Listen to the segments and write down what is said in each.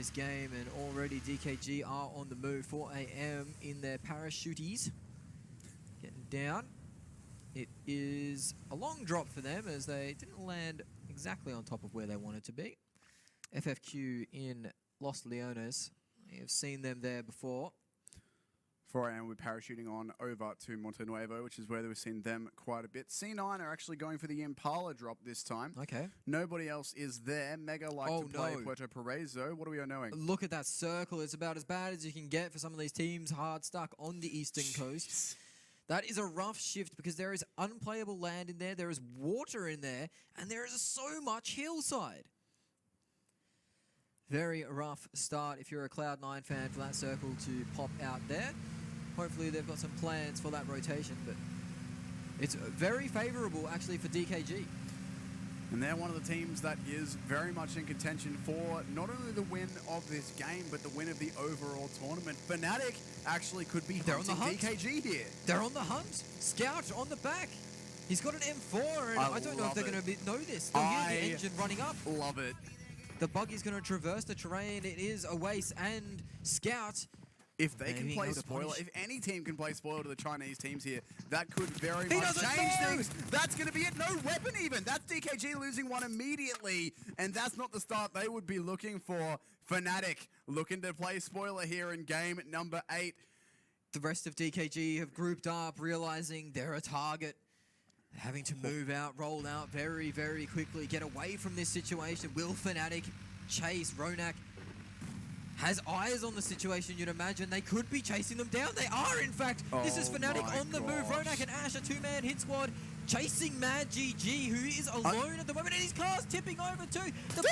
this game, and already DKG are on the move. 4 AM in their parachuties. Getting down. It is a long drop for them as they didn't land exactly on top of where they wanted to be. FFQ in Los Leones. You've seen them there before. 4 AM, we're parachuting on over to Monte Nuevo, which is where we've seen them quite a bit. C9 are actually going for the Impala drop this time. Okay. Nobody else is there. Mega like to play Puerto Paraiso. What are we knowing? Look at that circle. It's about as bad as you can get for some of these teams hard stuck on the eastern coast. That is a rough shift because there is unplayable land in there, there is water in there, and there is so much hillside. Very rough start if you're a Cloud9 fan for that circle to pop out there. Hopefully they've got some plans for that rotation, but it's very favorable actually for DKG. And they're one of the teams that is very much in contention for not only the win of this game, but the win of the overall tournament. Fnatic actually could be hunting DKG here. They're on the hunt. Scout on the back. He's got an M4, and I don't know if they're going to know this. They'll hear the engine running up. Love it. The buggy's going to traverse the terrain. It is a waste, and Scout... If they can play spoiler, if any team can play spoiler to the Chinese teams here, that could very much change things. That's going to be it. No weapon even. That's DKG losing one immediately. And that's not the start they would be looking for. Fnatic looking to play spoiler here in game number 8. The rest of DKG have grouped up, realizing they're a target. Having to move out, roll out very, very quickly, get away from this situation. Will Fnatic chase? Ronak has eyes on the situation, you'd imagine. They could be chasing them down. They are, in fact. This is Fnatic on the move. Ronak and Ash, a two-man hit squad, chasing Mad GG, who is alone at the moment. And his car's tipping over too. The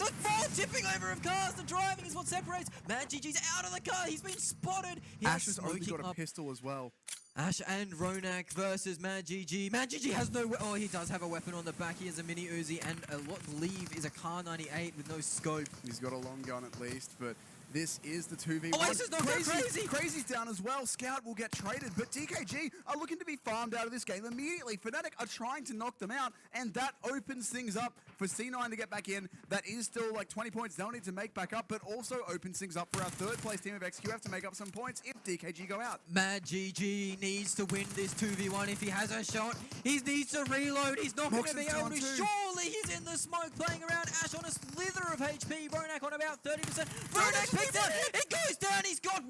fall tipping over of cars. The driving is what separates. Mad GG's out of the car. He's been spotted. Ash has only got a pistol as well. Ash and Ronak versus Mad GG. Mad GG has no... Oh, he does have a weapon on the back. He has a mini Uzi, and what leave is a Car 98 with no scope. He's got a long gun at least, but this is the 2v1. Oh, this is not crazy. Crazy's down as well. Scout will get traded, but DKG are looking to be farmed out of this game immediately. Fnatic are trying to knock them out, and that opens things up for C9 to get back in. That is still like 20 points they'll need to make back up, but also opens things up for our third place team of XQF to make up some points if DKG go out. Mad GG needs to win this 2v1 if he has a shot. He needs to reload. He's not going to be able to. Surely he's in the smoke playing around. Ash on a slither of HP. Ronak on about 30%. Ronak picks it. It goes down. He's got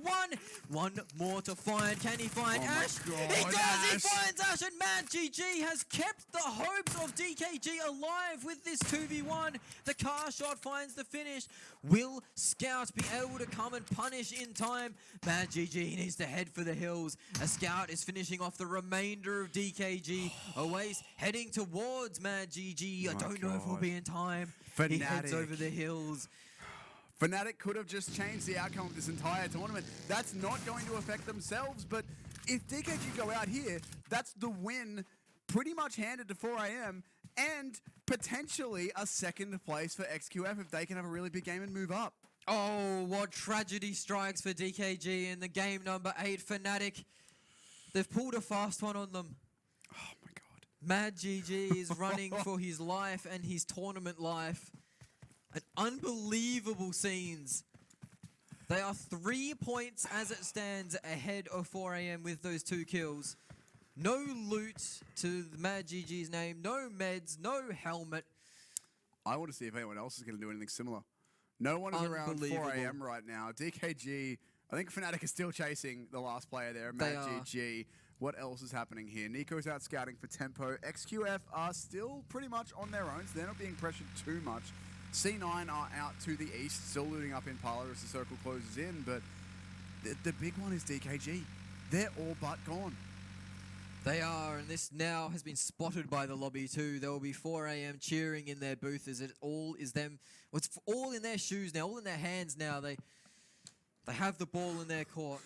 one more to find. Can he find Ash? He does. Ash. He finds Ash, and Mad GG has kept the hopes of DKG alive with this 2v1. The car shot finds the finish. Will Scout be able to come and punish in time? Mad GG needs to head for the hills. A Scout is finishing off the remainder of DKG. Oase heading towards Mad GG. I don't know if we'll be in time. Fnatic. He heads over the hills. Fnatic could have just changed the outcome of this entire tournament. That's not going to affect themselves, but if DKG go out here, that's the win pretty much handed to 4 AM and potentially a second place for XQF if they can have a really big game and move up. Oh, what tragedy strikes for DKG in the game number 8. Fnatic, they've pulled a fast one on them. Oh my god. Mad GG is running for his life and his tournament life. An unbelievable scenes. They are 3 points as it stands ahead of 4 AM with those 2 kills. No loot to the Mad GG's name, no meds, no helmet. I want to see if anyone else is going to do anything similar. No one is around 4 AM right now. DKG, I think Fnatic is still chasing the last player there, Mad GG. What else is happening here? Nico's out scouting for tempo. XQF are still pretty much on their own, so they're not being pressured too much. C9 are out to the east, still looting up Impala as the circle closes in, but the big one is DKG. They're all but gone. They are, and this now has been spotted by the lobby too. There will be 4 AM cheering in their booth as it all is them. Well, it's all in their shoes now, all in their hands now. They have the ball in their court.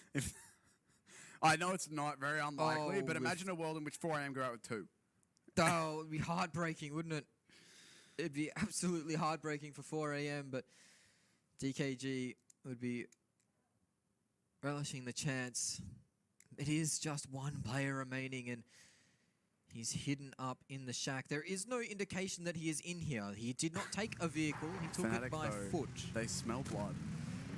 I know it's not very unlikely, but imagine a world in which 4 AM go out with 2. Oh, it would be heartbreaking, wouldn't it? It'd be absolutely heartbreaking for 4 AM, but DKG would be relishing the chance. It is just one player remaining, and He's hidden up in the shack. There is no indication that he is in here. He did not take a vehicle. He took Fnatic, it by foot. They smell blood.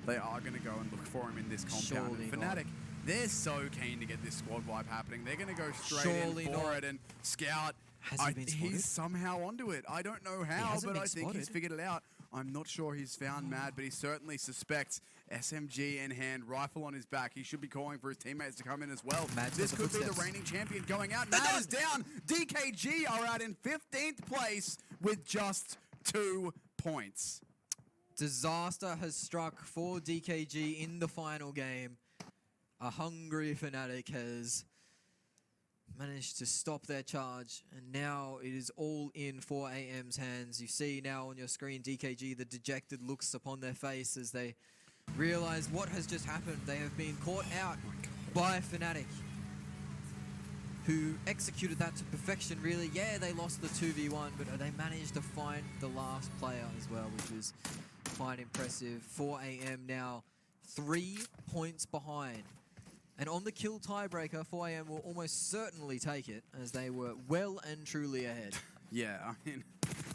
They are going to go and look for him in this compound. Surely And Fnatic, they're so keen to get this squad wipe happening. They're going to go straight Surely in for not. it and scout. Has he been spotted? He's somehow onto it. I don't know how, but I think he's figured it out. I'm not sure he's found Mad, but he certainly suspects SMG in hand, rifle on his back. He should be calling for his teammates to come in as well. This could be the reigning champion going out. Mad is down. DKG are out in 15th place with just 2 points. Disaster has struck for DKG in the final game. A hungry Fnatic has managed to stop their charge, and now it is all in 4AM's hands. You see now on your screen DKG, the dejected looks upon their face as they realize what has just happened. They have been caught out by Fnatic, who executed that to perfection, really. Yeah, they lost the 2v1, but they managed to find the last player as well, which was quite impressive. 4AM now 3 points behind. And on the kill tiebreaker, 4AM will almost certainly take it, as they were well and truly ahead. Yeah, I mean,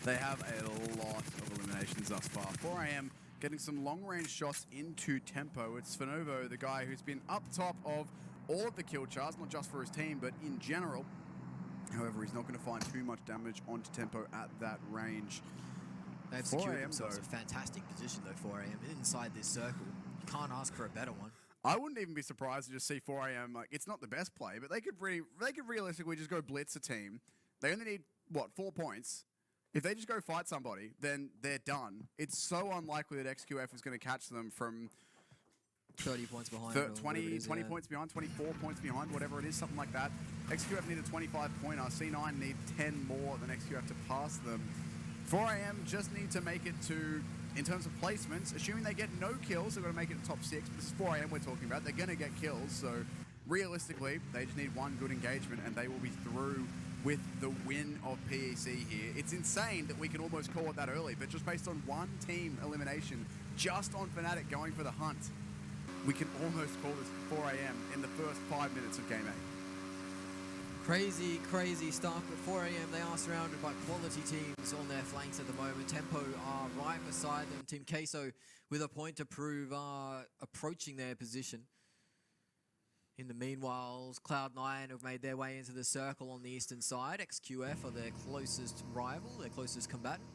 they have a lot of eliminations thus far. 4AM getting some long-range shots into tempo. It's Fenovo, the guy who's been up top of all of the kill charts, not just for his team, but in general. However, he's not going to find too much damage onto tempo at that range. They've secured themselves a fantastic position, though, 4AM, inside this circle. You can't ask for a better one. I wouldn't even be surprised to just see 4AM, like, it's not the best play, but they could realistically just go blitz a team. They only need, what, 4 points? If they just go fight somebody, then they're done. It's so unlikely that XQF is going to catch them from 30 points behind. 20 points behind, 24 points behind, whatever it is, something like that. XQF need a 25-pointer. C9 need 10 more than XQF to pass them. 4AM just need to make it to, in terms of placements, assuming they get no kills, they're going to make it to top 6. This is 4AM we're talking about. They're going to get kills, so realistically, they just need one good engagement, and they will be through with the win of PEC here. It's insane that we can almost call it that early, but just based on one team elimination, just on Fnatic going for the hunt, we can almost call this 4AM in the first 5 minutes of Game 8. Crazy, crazy stuff, but 4AM, they are surrounded by quality teams on their flanks at the moment. Tempo are right beside them. Team Queso, with a point to prove, are approaching their position. In the meanwhile, Cloud9 have made their way into the circle on the eastern side. XQF are their closest rival, their closest combatant.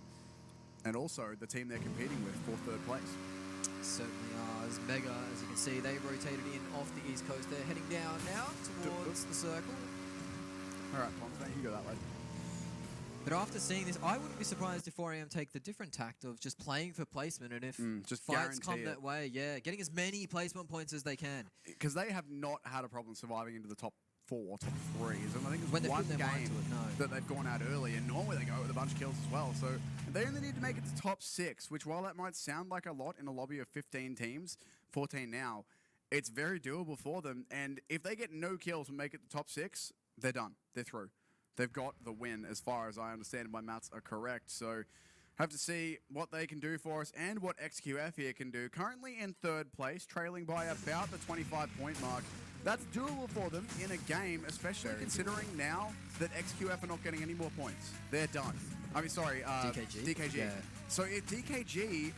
And also the team they're competing with for 3rd place. Certainly are. As Mega, as you can see, they rotated in off the east coast. They're heading down now towards the circle. All right, Ponce, you go that way. But after seeing this, I wouldn't be surprised if 4AM take the different tact of just playing for placement, and if just fights come that way, yeah, getting as many placement points as they can. Because they have not had a problem surviving into the top 4, top 3s. And I think it's when one game that they've gone out early, and normally they go with a bunch of kills as well. So they only need to make it to top 6, which while that might sound like a lot in a lobby of 15 teams, 14 now, it's very doable for them. And if they get no kills and make it to top 6, they're done. They're through. They've got the win, as far as I understand. My maths are correct. So have to see what they can do for us and what XQF here can do. Currently in 3rd place, trailing by about the 25-point mark. That's doable for them in a game, especially considering now that XQF are not getting any more points. They're done. I mean, sorry, DKG. Yeah. So if DKG,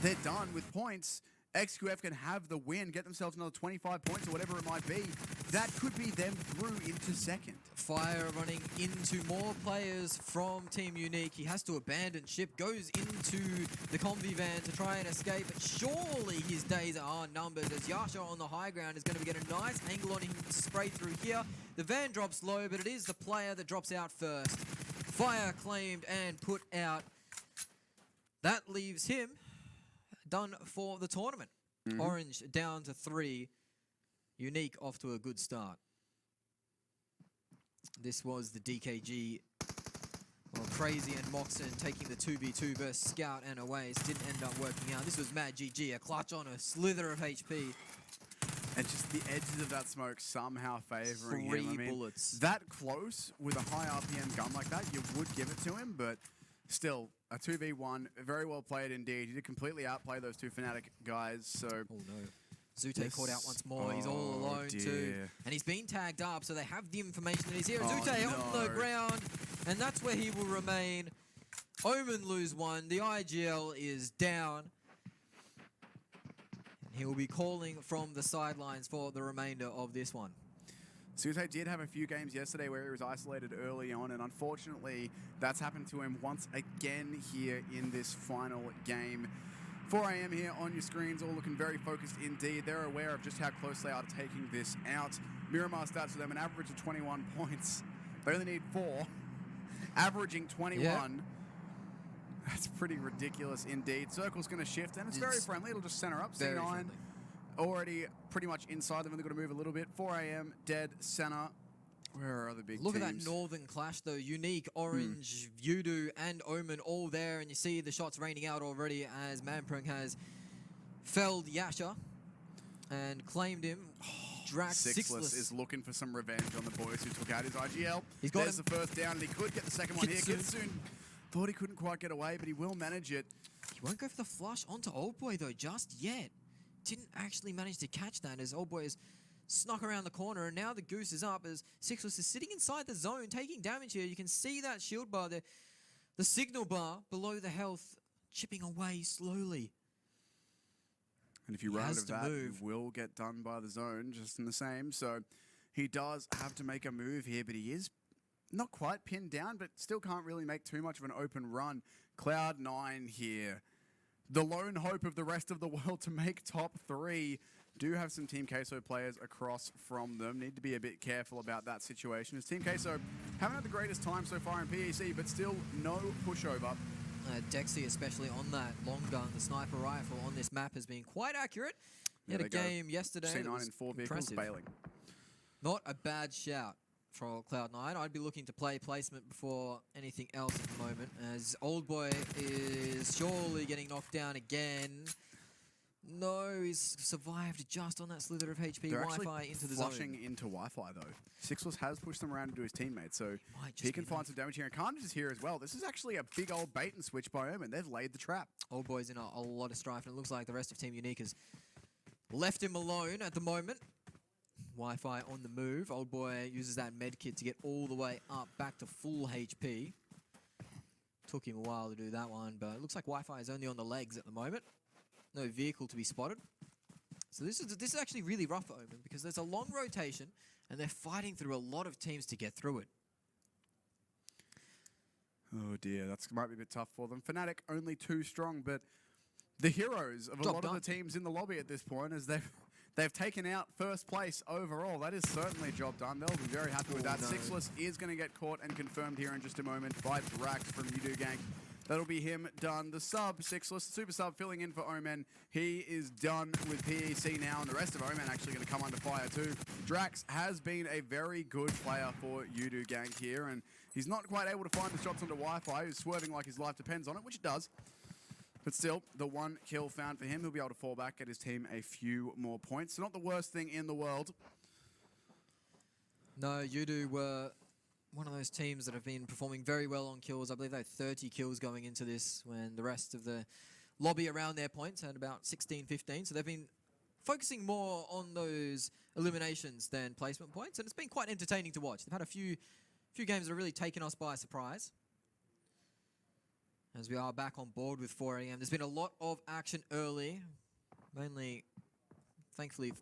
they're done with points, XQF can have the win, get themselves another 25 points or whatever it might be. That could be them through into 2nd. Fire running into more players from Team Unique. He has to abandon ship, goes into the Convi van to try and escape, but surely his days are numbered as Yasha on the high ground is going to get a nice angle on him to spray through here. The van drops low, but it is the player that drops out first. Fire claimed and put out. That leaves him done for the tournament. Orange down to 3. Unique off to a good start. This was the DKG. Well, Crazy and Moxon taking the 2v2 versus Scout and Aways. Didn't end up working out. This was Mad GG, a clutch on a slither of HP. And just the edges of that smoke somehow favoring him. 3 bullets. That close with a high RPM gun like that, you would give it to him, but still, a 2v1, very well played indeed. He did completely outplay those 2 Fnatic guys, so... Oh no. Zute caught out once more. He's all alone too. And he's been tagged up, so they have the information that he's here. Zute on the ground, and that's where he will remain. Omen lose one. The IGL is down. And he will be calling from the sidelines for the remainder of this one. Zute did have a few games yesterday where he was isolated early on, and unfortunately, that's happened to him once again here in this final game. 4 AM here on your screens, all looking very focused indeed. They're aware of just how close they are to taking this out. Miramar stats for them, an average of 21 points. They only need 4, averaging 21. Yeah. That's pretty ridiculous indeed. Circle's going to shift, and it's very friendly. It'll just center up. C9 already pretty much inside them, and they've got to move a little bit. 4 AM, dead center. Where are the big teams? Look at that northern clash, though. Unique, Orange, Voodoo, and Omen all there, and you see the shots raining out already as Manprung has felled Yasha and claimed him. Drax Sixless is looking for some revenge on the boys who took out his IGL. He's got the first down, and he could get the second one here. Kitsune thought he couldn't quite get away, but he will manage it. He won't go for the flush onto Old Boy, though, just yet. Didn't actually manage to catch that as Old Boy is snuck around the corner, and now the goose is up as Sixless is sitting inside the zone, taking damage here. You can see that shield bar there, the signal bar below the health, chipping away slowly. And if you run out of that, you will get done by the zone, just in the same. So he does have to make a move here, but he is not quite pinned down, but still can't really make too much of an open run. Cloud9 here. The lone hope of the rest of the world to make top 3. Do have some Team Queso players across from them. Need to be a bit careful about that situation. As Team Queso haven't had the greatest time so far in PEC, but still no pushover. Dexy, especially on that long gun, the sniper rifle on this map has been quite accurate. He had a game yesterday. C9 in 4 vehicles bailing. Not a bad shout for Cloud9. I'd be looking to play placement before anything else at the moment, as Old Boy is surely getting knocked down again. No, he's survived just on that slither of HP. Wi-Fi into the zone. Flushing into Wi-Fi though. Sixless has pushed them around into his teammates, so he can find some damage here. And Carnage is here as well. This is actually a big old bait and switch by Omen. They've laid the trap. Old Boy's in a lot of strife, and it looks like the rest of Team Unique has left him alone at the moment. Wi-Fi on the move. Old Boy uses that med kit to get all the way up back to full HP. Took him a while to do that one, but it looks like Wi-Fi is only on the legs at the moment. No vehicle to be spotted. So this is actually really rough for Omen because there's a long rotation and they're fighting through a lot of teams to get through it. Oh dear, that might be a bit tough for them. Fnatic only 2 strong, but the heroes of a lot of the teams in the lobby at this point, as they've taken out first place overall. That is certainly a job done. They'll be very happy with that. No. Sixless is going to get caught and confirmed here in just a moment by Drax from Udo Gang. That'll be him done. The sub, Sixless, super sub filling in for Omen. He is done with PEC now, and the rest of Omen actually going to come under fire too. Drax has been a very good player for Udo Gang here, and he's not quite able to find the shots onto Wi-Fi. He's swerving like his life depends on it, which it does. But still, the 1 kill found for him. He'll be able to fall back, get his team a few more points. So not the worst thing in the world. No, Udo were one of those teams that have been performing very well on kills. I believe they had 30 kills going into this when the rest of the lobby around their points had about 16, 15. So they've been focusing more on those eliminations than placement points, and it's been quite entertaining to watch. They've had a few games that have really taken us by surprise. As we are back on board with 4 AM. There's been a lot of action early, mainly, thankfully,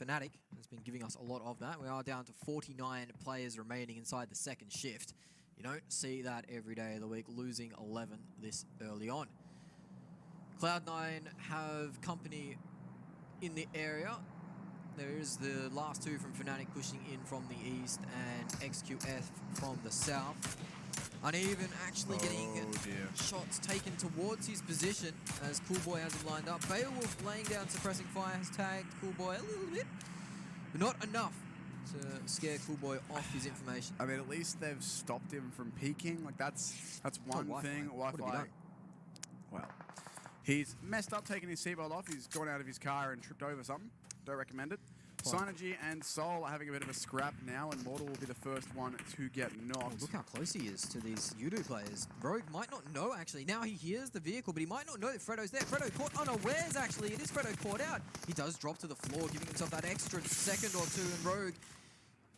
Fnatic has been giving us a lot of that. We are down to 49 players remaining inside the second shift. You don't see that every day of the week, losing 11 this early on. Cloud9 have company in the area. There is the last 2 from Fnatic pushing in from the east and XQF from the south. Uneven actually getting shots taken towards his position as Coolboy has him lined up. Beowulf laying down suppressing fire has tagged Coolboy a little bit, but not enough to scare Coolboy off his information. I mean, at least they've stopped him from peeking. Like that's one thing. Wi-Fi. Well, he's messed up taking his seatbelt off. He's gone out of his car and tripped over something. Don't recommend it. Synergy and Soul are having a bit of a scrap now, and Mortal will be the first one to get knocked. Oh, look how close he is to these Yudu players. Rogue might not know, actually. Now he hears the vehicle, but he might not know that Fredo's there. Fredo caught unawares, actually. It is Fredo caught out. He does drop to the floor, giving himself that extra second or two, and Rogue,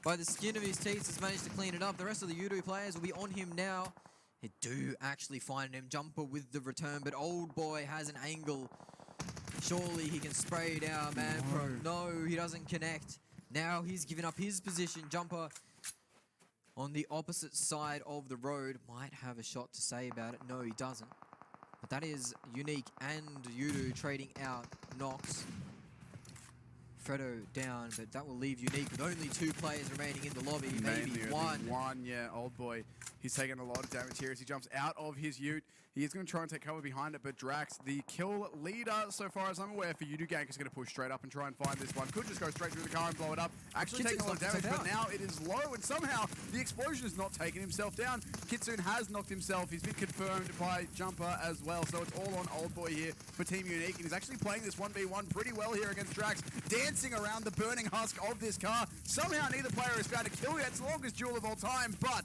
by the skin of his teeth, has managed to clean it up. The rest of the Yudu players will be on him now. They do actually find him. Jumper with the return, but Old Boy has an angle. Surely he can spray down, man. No, he doesn't connect. Now he's given up his position. Jumper on the opposite side of the road might have a shot to say about it. No, he doesn't. But that is Unique and Yudu trading out Nox. Fredo down, but that will leave Unique with only 2 players remaining in the lobby. Maybe one. Yeah, Old Boy. He's taking a lot of damage here as he jumps out of his ute. He is going to try and take cover behind it, but Drax, the kill leader, so far as I'm aware, for Yudu Gank, is going to push straight up and try and find this one. Could just go straight through the car and blow it up. Actually taking a lot of damage, but now it is low, and somehow the explosion has not taken himself down. Kitsune has knocked himself. He's been confirmed by Jumper as well, so it's all on Old Boy here for Team Unique, and he's actually playing this 1v1 pretty well here against Drax, dancing around the burning husk of this car. Somehow neither player has found a kill yet. It's the longest duel of all time, but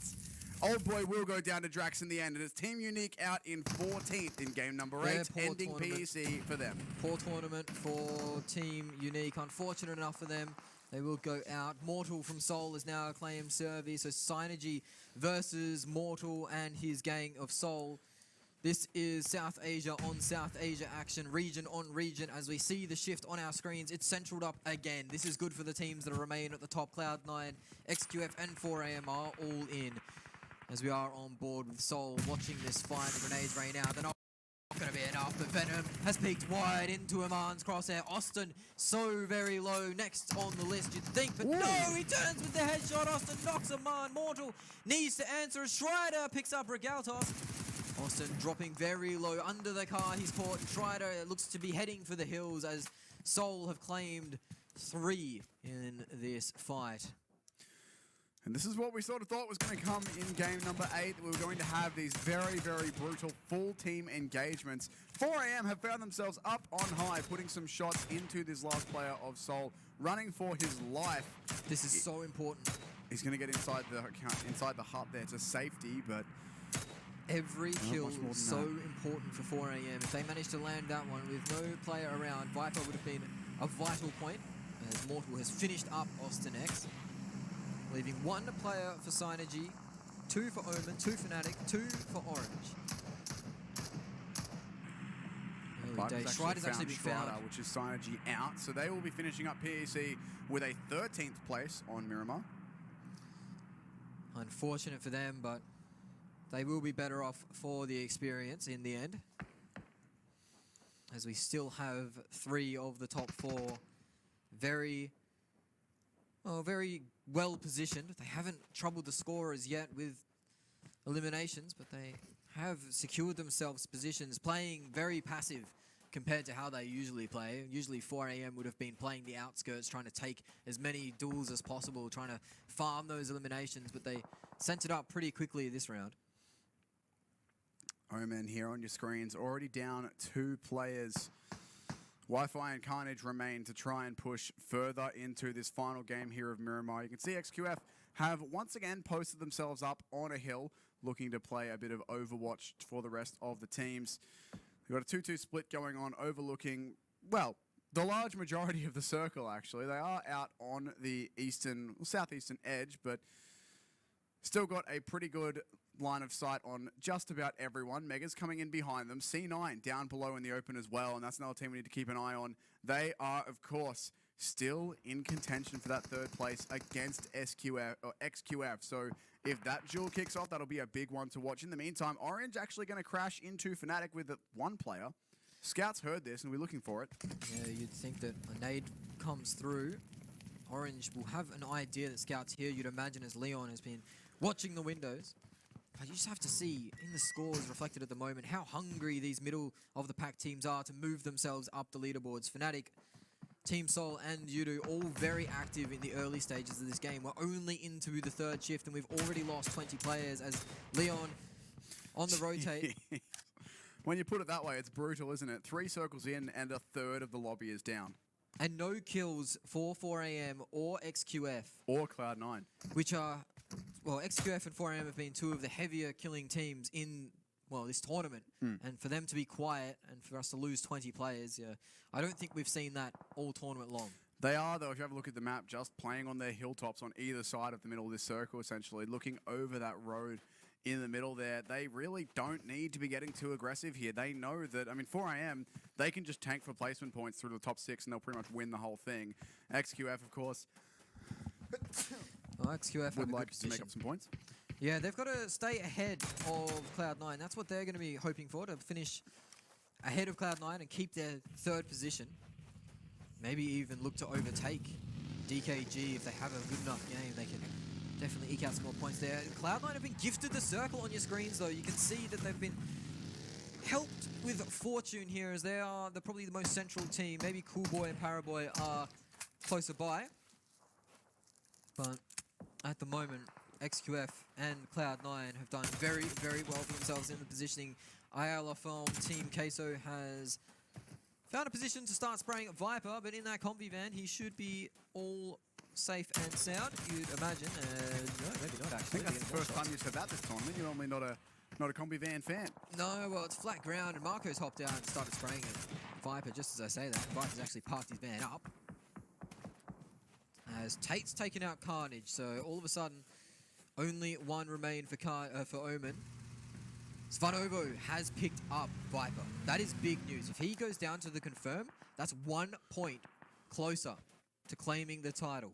Old Boy will go down to Drax in the end, and it's Team Unique out in 14th in game number 8, ending PEC for them. Poor tournament for Team Unique. Unfortunate enough for them, they will go out. Mortal from Soul is now claimed service, so Synergy versus Mortal and his gang of Soul. This is South Asia on South Asia action, region on region. As we see the shift on our screens, it's centraled up again. This is good for the teams that remain at the top. Cloud9, XQF and 4AM are all in. As we are on board with Soul, watching this fight, the grenades rain out. They're not going to be enough, but Venom has peeked wide into Aman's crosshair. Austin, so very low, next on the list, you'd think, but no, he turns with the headshot. Austin knocks Aman. Mortal needs to answer. Strider picks up Regaltos. Austin dropping very low under the car. He's caught. Strider looks to be heading for the hills as Soul have claimed 3 in this fight. And this is what we sort of thought was going to come in game number 8. We were going to have these very, very brutal full team engagements. 4AM have found themselves up on high, putting some shots into this last player of Soul, running for his life. This is so important. He's going to get inside the hut there to safety, but every kill is so important for 4AM. If they manage to land that one with no player around, Viper would have been a vital point, as Mortal has finished up Austin X, leaving 1 player for Synergy, 2 for Omen, 2 Fnatic, 2 for Orange. Strider's actually been found, which is Synergy out, so they will be finishing up PEC with a 13th place on Miramar. Unfortunate for them, but they will be better off for the experience in the end, as we still have 3 of the top 4 very well positioned. They haven't troubled the scorers yet with eliminations, but they have secured themselves positions, playing very passive compared to how they usually play. Usually 4AM would have been playing the outskirts, trying to take as many duels as possible, trying to farm those eliminations, but they sent it up pretty quickly this round. Omen here on your screens, already down 2 players. Wi-Fi and Carnage remain to try and push further into this final game here of Miramar. You can see XQF have once again posted themselves up on a hill, looking to play a bit of Overwatch for the rest of the teams. They've got a 2-2 split going on, overlooking, well, the large majority of the circle, actually. They are out on the southeastern edge, but still got a pretty good line of sight on just about everyone. Mega's coming in behind them. C9 down below in the open as well, and that's another team we need to keep an eye on. They are, of course, still in contention for that 3rd place against XQF. So if that duel kicks off, that'll be a big one to watch. In the meantime, Orange actually going to crash into Fnatic with 1 player. Scouts heard this and we're looking for it. Yeah, you'd think that a nade comes through. Orange will have an idea that Scouts here, you'd imagine, as Leon has been watching the windows. But you just have to see in the scores reflected at the moment how hungry these middle of the pack teams are to move themselves up the leaderboards. Fnatic, Team Soul and Yudu all very active in the early stages of this game. We're only into the 3rd shift and we've already lost 20 players as Leon on the rotate. When you put it that way, it's brutal, isn't it? 3 circles in and a 1/3 of the lobby is down. and no kills for 4AM or XQF. Or Cloud9. Which are, well, XQF and 4AM have been two of the heavier killing teams in, well, this tournament. And for them to be quiet and for us to lose 20 players, yeah, I don't think we've seen that all tournament long. They are, though, if you have a look at the map, just playing on their hilltops on either side of the middle of this circle, essentially, looking over that road in the middle there. They really don't need to be getting too aggressive here. They know that, I mean, 4AM, they can just tank for placement points through the top 6 and they'll pretty much win the whole thing. XQF, of course, well, XQF would like to make up some points. Yeah, they've got to stay ahead of Cloud9. That's what they're going to be hoping for, to finish ahead of Cloud9 and keep their 3rd position. Maybe even look to overtake DKG if they have a good enough game. They can definitely eke out some more points there. Cloud9 have been gifted the circle on your screens, though. You can see that they've been helped with fortune here, as they are probably the most central team. Maybe Coolboy and Paraboy are closer by. But at the moment, XQF and Cloud9 have done very, very well for themselves in the positioning. ILFM Team Queso has found a position to start spraying Viper, but in that combi van, he should be all safe and sound, you'd imagine. No, maybe not, actually. I think that's the first time you said that this tournament. You're normally not a combi van fan. No, well, it's flat ground, and Marco's hopped out and started spraying it. Viper, just as I say that, Viper's actually parked his van up. As Tate's taken out Carnage, so all of a sudden, only one remained for Omen. Svanovo has picked up Viper. That is big news. If he goes down to the confirm, that's 1 point closer to claiming the title.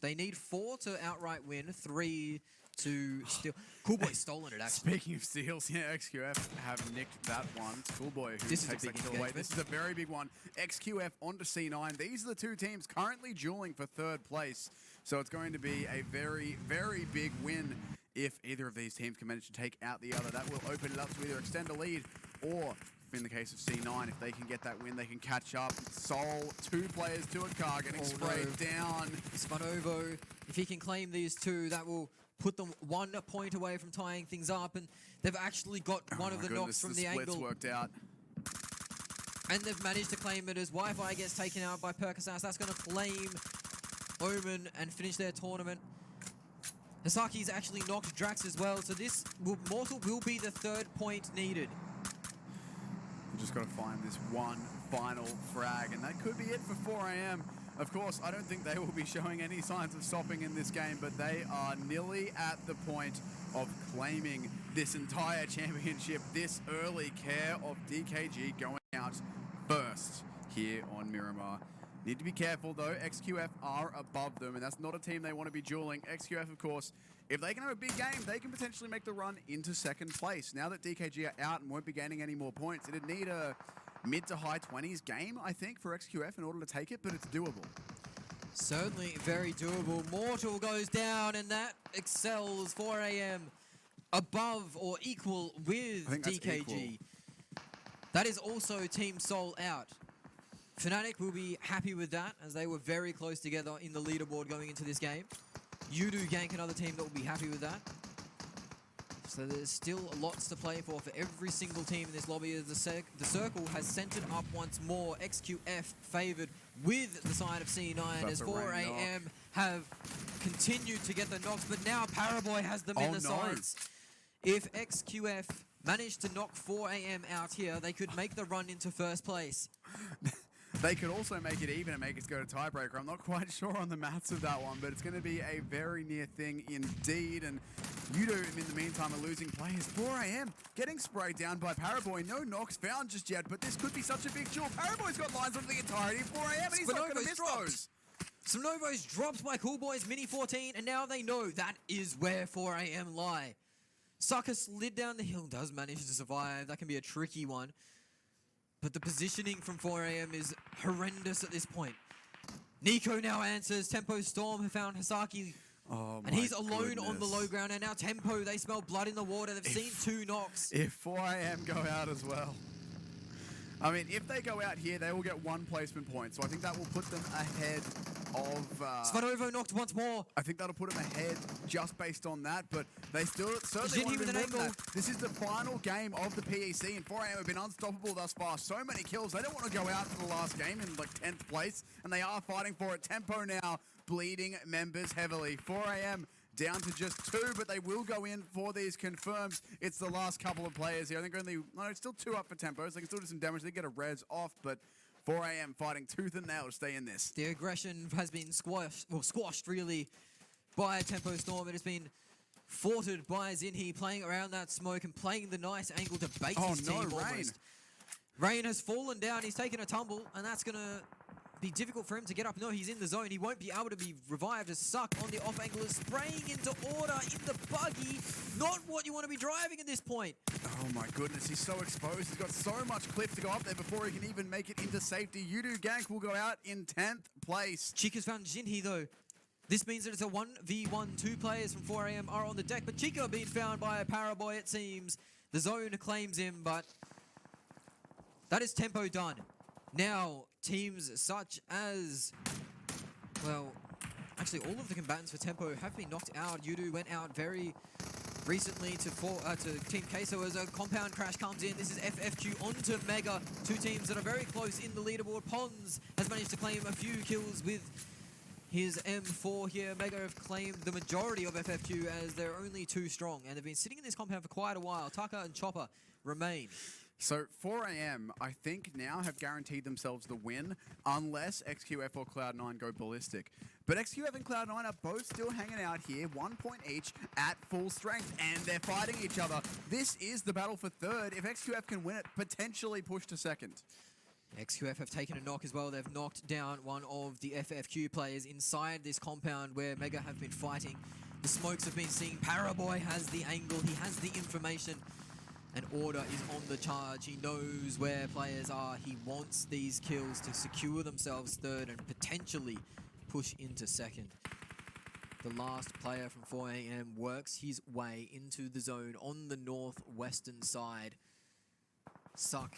They need 4 to outright win, 3 to steal. Coolboy's stolen it, actually. Speaking of steals, yeah, XQF have nicked that one. Coolboy, who this is takes a big that kill away. This is a very big one. XQF onto C9. These are the two teams currently dueling for 3rd place. So it's going to be a very, very big win if either of these teams can manage to take out the other. That will open it up to either extend a lead or, in the case of C9, if they can get that win, they can catch up. Soul, 2 players to a car, getting sprayed down. Svanovo, if he can claim these 2, that will put them 1 point away from tying things up, and they've actually got one of the knocks from the angle. Worked out. And they've managed to claim it as Wi-Fi gets taken out by Percasas. That's going to claim Omen and finish their tournament. Hasaki's actually knocked Drax as well, so this Mortal will be the 3rd point needed. We've just got to find this one final frag, and that could be it for 4AM. Of course, I don't think they will be showing any signs of stopping in this game, but they are nearly at the point of claiming this entire championship this early. Care of DKG going out first here on Miramar. Need to be careful, though. XQF are above them, and that's not a team they want to be dueling. XQF, of course, if they can have a big game, they can potentially make the run into 2nd place. Now that DKG are out and won't be gaining any more points, it'd need a mid to high 20s game, I think, for XQF in order to take it, but it's doable. Certainly very doable. Mortal goes down, and that excels 4AM above or equal with DKG. That is also Team Soul out. Fnatic will be happy with that, as they were very close together in the leaderboard going into this game. Yudu Gank, another team that will be happy with that. So there's still lots to play for every single team in this lobby. As the circle has centered up once more. XQF favored with the side of C9 as 4AM have continued to get the knocks, but now Paraboy has them in the sides. If XQF managed to knock 4AM out here, they could make the run into 1st place. They could also make it even and make us go to tiebreaker. I'm not quite sure on the maths of that one, but it's going to be a very near thing indeed. And Yudo, in the meantime, are losing players. 4AM getting sprayed down by Paraboy. No knocks found just yet, but this could be such a big duel. Paraboy's got lines on the entirety of 4AM, and he's not going to miss those. Svanovo's dropped by Coolboy's Mini 14, and now they know that is where 4AM lie. Sucker slid down the hill, does manage to survive. That can be a tricky one. But the positioning from 4AM is horrendous at this point. Nico now answers. Tempo Storm have found Hasaki. And he's alone on the low ground. And now Tempo, they smell blood in the water. They've seen 2 knocks. If 4AM go out as well. I mean, if they go out here, they will get 1 placement point. So I think that will put them ahead of... Svanovo knocked once more. I think that'll put him ahead just based on that, but they still certainly want to do more than that. This is the final game of the PEC, and 4AM have been unstoppable thus far. So many kills. They don't want to go out for the last game in like 10th place, and they are fighting for it. Tempo now bleeding members heavily. 4AM down to just 2, but they will go in for these confirms. It's the last couple of players here. I think only, no, it's still 2 up for Tempo, so they can still do some damage. They get a res off, but 4AM fighting tooth and nail to stay in this. The aggression has been squashed really by Tempo Storm. It has been thwarted by Zinhi playing around that smoke and playing the nice angle to bait his team almost. Rain has fallen down. He's taken a tumble, and that's going to be difficult for him to get up. No, he's in the zone. He won't be able to be revived as Suck on the off angle is spraying into order in the buggy. Not what you want to be driving at this point. Oh my goodness, he's so exposed. He's got so much cliff to go up there before he can even make it into safety. Yudu Gank will go out in 10th place. Chica's found Jinhee though. This means that it's a 1v1. 2 players from 4AM are on the deck, but Chica being found by a Paraboy, it seems. The zone claims him, but that is Tempo done. Now, teams such as, well, actually all of the combatants for Tempo have been knocked out. Yudu went out very recently to Team Queso as a compound crash comes in. This is FFQ onto Mega. 2 teams that are very close in the leaderboard. Pons has managed to claim a few kills with his M4 here. Mega have claimed the majority of FFQ as they're only too strong, and they've been sitting in this compound for quite a while. Taka and Chopper remain. So 4AM, I think, now have guaranteed themselves the win unless XQF or Cloud9 go ballistic. But XQF and Cloud9 are both still hanging out here, 1 point each at full strength, and they're fighting each other. This is the battle for 3rd. If XQF can win it, potentially push to 2nd. XQF have taken a knock as well. They've knocked down one of the FFQ players inside this compound where Mega have been fighting. The smokes have been seen. Paraboy has the angle. He has the information. And Order is on the charge. He knows where players are. He wants these kills to secure themselves 3rd and potentially push into 2nd. The last player from 4AM works his way into the zone on the northwestern side. Suck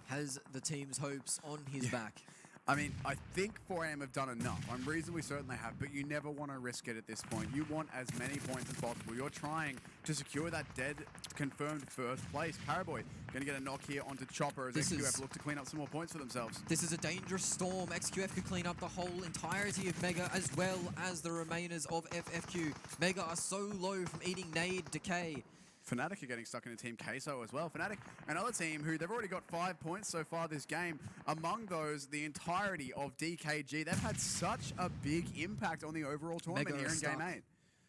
has the team's hopes on his back. I mean, I think 4AM have done enough. I'm reasonably certain they have, but you never want to risk it at this point. You want as many points as possible. You're trying to secure that dead, confirmed 1st place. Paraboy going to get a knock here onto Chopper as XQF look to clean up some more points for themselves. This is a dangerous storm. XQF could clean up the whole entirety of Mega as well as the remainers of FFQ. Mega are so low from eating nade decay. Fnatic are getting stuck in a Team Queso as well. Fnatic, another team who they've already got 5 points so far this game. Among those, the entirety of DKG. They've had such a big impact on the overall tournament here in Game 8.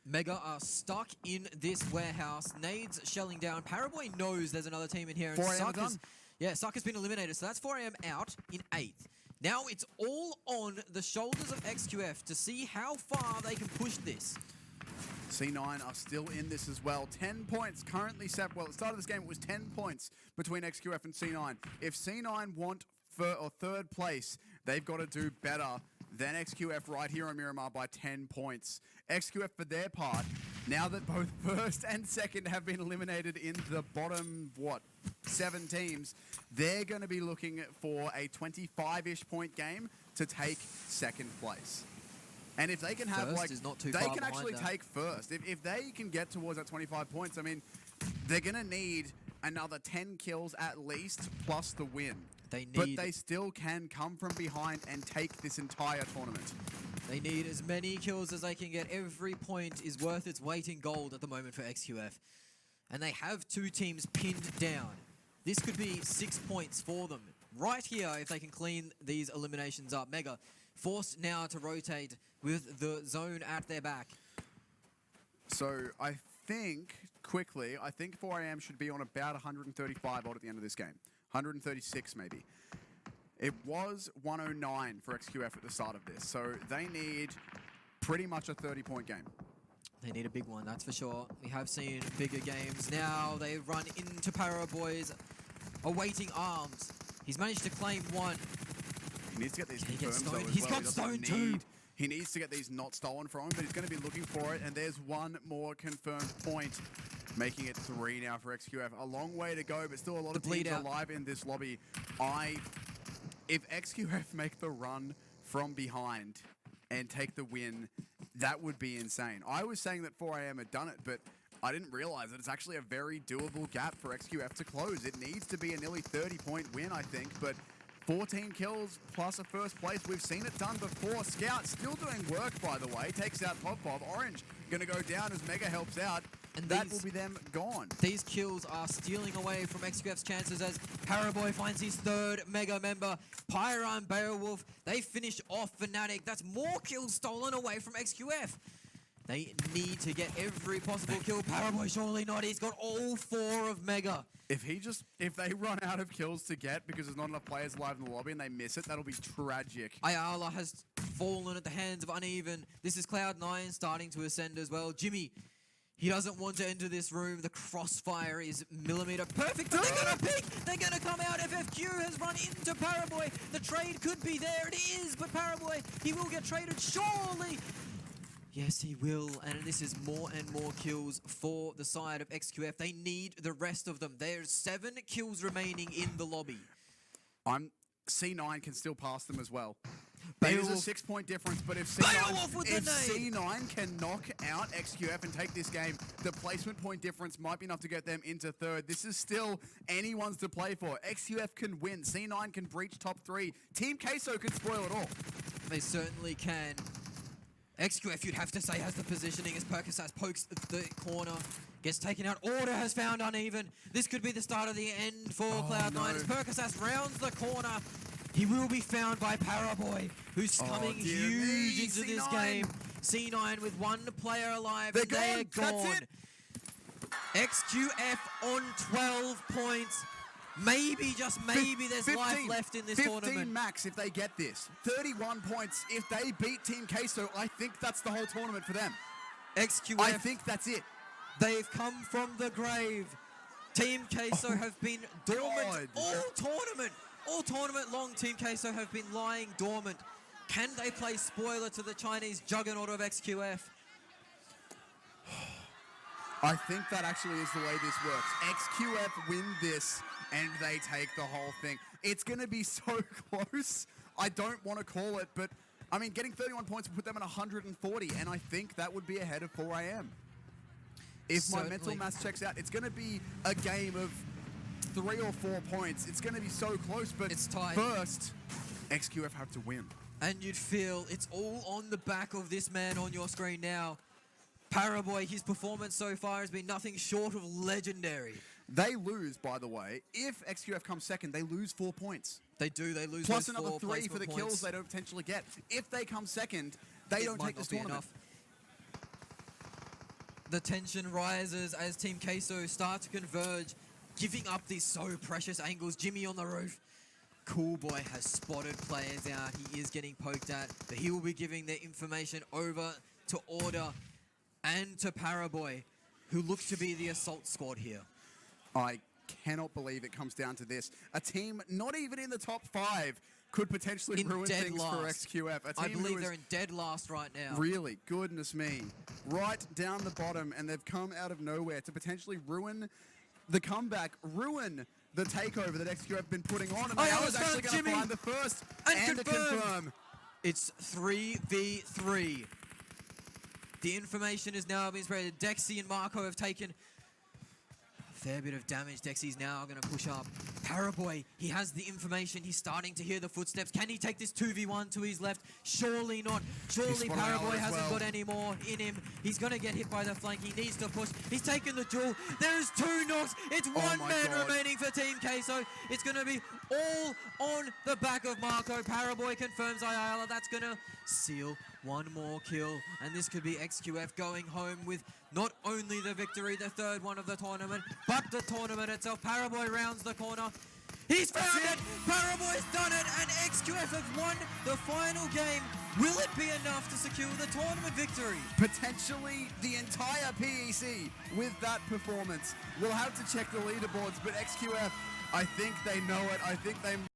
Mega are stuck in this warehouse. Nades shelling down. Paraboy knows there's another team in here. And 4AM done. Yeah, Suck has been eliminated. So that's 4AM out in 8th. Now it's all on the shoulders of XQF to see how far they can push this. C9 are still in this as well. 10 points currently set. Well, at the start of this game, it was 10 points between XQF and C9. If C9 want 3rd place, they've got to do better than XQF right here on Miramar by 10 points. XQF, for their part, now that both 1st and 2nd have been eliminated in the bottom, 7 teams, they're going to be looking for a 25-ish point game to take 2nd place. And if they can have, they can actually take 1st. If they can get towards that 25 points, I mean, they're going to need another 10 kills at least, plus the win. But they still can come from behind and take this entire tournament. They need as many kills as they can get. Every point is worth its weight in gold at the moment for XQF. And they have 2 teams pinned down. This could be 6 points for them. Right here, if they can clean these eliminations up. Mega forced now to rotate with the zone at their back. So I think, quickly, I think 4AM should be on about 135 odd at the end of this game. 136 maybe. It was 109 for XQF at the start of this, so they need pretty much a 30-point game. They need a big one, that's for sure. We have seen bigger games. Now they've run into Paraboy's awaiting arms. He's managed to claim 1. He needs to get these confirmed though as well. He's got stoned too. He needs to get these not stolen from him, but he's going to be looking for it, and there's 1 more confirmed point, making it 3 now for XQF. A long way to go, but still a lot of teams alive in this lobby. If XQF make the run from behind, and take the win, that would be insane. I was saying that 4AM had done it, but I didn't realize that it's actually a very doable gap for XQF to close. It needs to be a nearly 30-point win, I think, but 14 kills plus a first place. We've seen it done before. Scout still doing work, by the way. Takes out Popov. Orange going to go down as Mega helps out. And that will be them gone. These kills are stealing away from XQF's chances as Paraboy finds his third Mega member. Pyra and Beowulf, they finish off Fnatic. That's more kills stolen away from XQF. They need to get every possible kill. Paraboy surely not. He's got all 4 of Mega. If they run out of kills to get because there's not enough players alive in the lobby and they miss it, that'll be tragic. Ayala has fallen at the hands of Uneven. This is Cloud9 starting to ascend as well. Jimmy, he doesn't want to enter this room. The crossfire is millimeter perfect. They're gonna pick. They're gonna come out. FFQ has run into Paraboy. The trade could be there. It is, but Paraboy, he will get traded surely. Yes, he will, and this is more and more kills for the side of XQF. They need the rest of them. There's 7 kills remaining in the lobby. C9 can still pass them as well. Beowulf. There's a 6-point difference, but if C9 can knock out XQF and take this game, the placement point difference might be enough to get them into third. This is still anyone's to play for. XQF can win. C9 can breach top 3. Team Queso can spoil it all. They certainly can. XQF, you'd have to say, has the positioning as Percasas pokes the corner, gets taken out. Order has found Uneven. This could be the start of the end for Cloud9 as Percasas rounds the corner. He will be found by Paraboy, who's coming huge into this game. C9 with 1 player alive. They're gone. XQF on 12 points. Maybe, just maybe, there's 15, life left in this 15 tournament. max if they get this. 31 points if they beat Team Queso. I think that's the whole tournament for them. XQF. I think that's it. They've come from the grave. Team Queso have been dormant all tournament long. Team Queso have been lying dormant. Can they play spoiler to the Chinese juggernaut of XQF? I think that actually is the way this works. XQF win this and they take the whole thing. It's going to be so close. I don't want to call it, but I mean, getting 31 points would put them at 140, and I think that would be ahead of 4AM. If my mental maths checks out, it's going to be a game of 3 or 4 points. It's going to be so close, but it's tight. First, XQF have to win. And you'd feel it's all on the back of this man on your screen now. Paraboy, his performance so far has been nothing short of legendary. They lose, by the way. If XQF comes second, they lose 4 points. They do. They lose plus those another 4 3 for the points. Kills they don't potentially get. If they come second, they don't take this tournament. Enough. The tension rises as Team Queso start to converge, giving up these so precious angles. Jimmy on the roof. Cool Boy has spotted players out. He is getting poked at, but he will be giving their information over to Order and to Paraboy, who looks to be the assault squad here. I cannot believe it comes down to this. A team not even in the top 5 could potentially ruin things for XQF. A team I believe they're in dead last right now. Really? Goodness me. Right down the bottom, and they've come out of nowhere to potentially ruin the comeback, ruin the takeover that XQF have been putting on. And I was actually going to find the first and to confirm. It's 3v3. The information is now being spread. Dexy and Marco have taken a fair bit of damage. Dexy's now going to push up. Paraboy, he has the information. He's starting to hear the footsteps. Can he take this 2v1 to his left? Surely not. Surely Paraboy hasn't got any more in him. He's going to get hit by the flank. He needs to push. He's taken the duel. There's 2 knocks. It's 1 man remaining for Team Queso. It's going to be all on the back of Marco. Paraboy confirms Ayala. That's going to seal 1 more kill. And this could be XQF going home with not only the victory, the 3rd one of the tournament, but the tournament itself. Paraboy rounds the corner. He's found it! Paraboy's done it, and XQF have won the final game. Will it be enough to secure the tournament victory? Potentially the entire PEC with that performance. We'll have to check the leaderboards, but XQF, I think they know it. I think they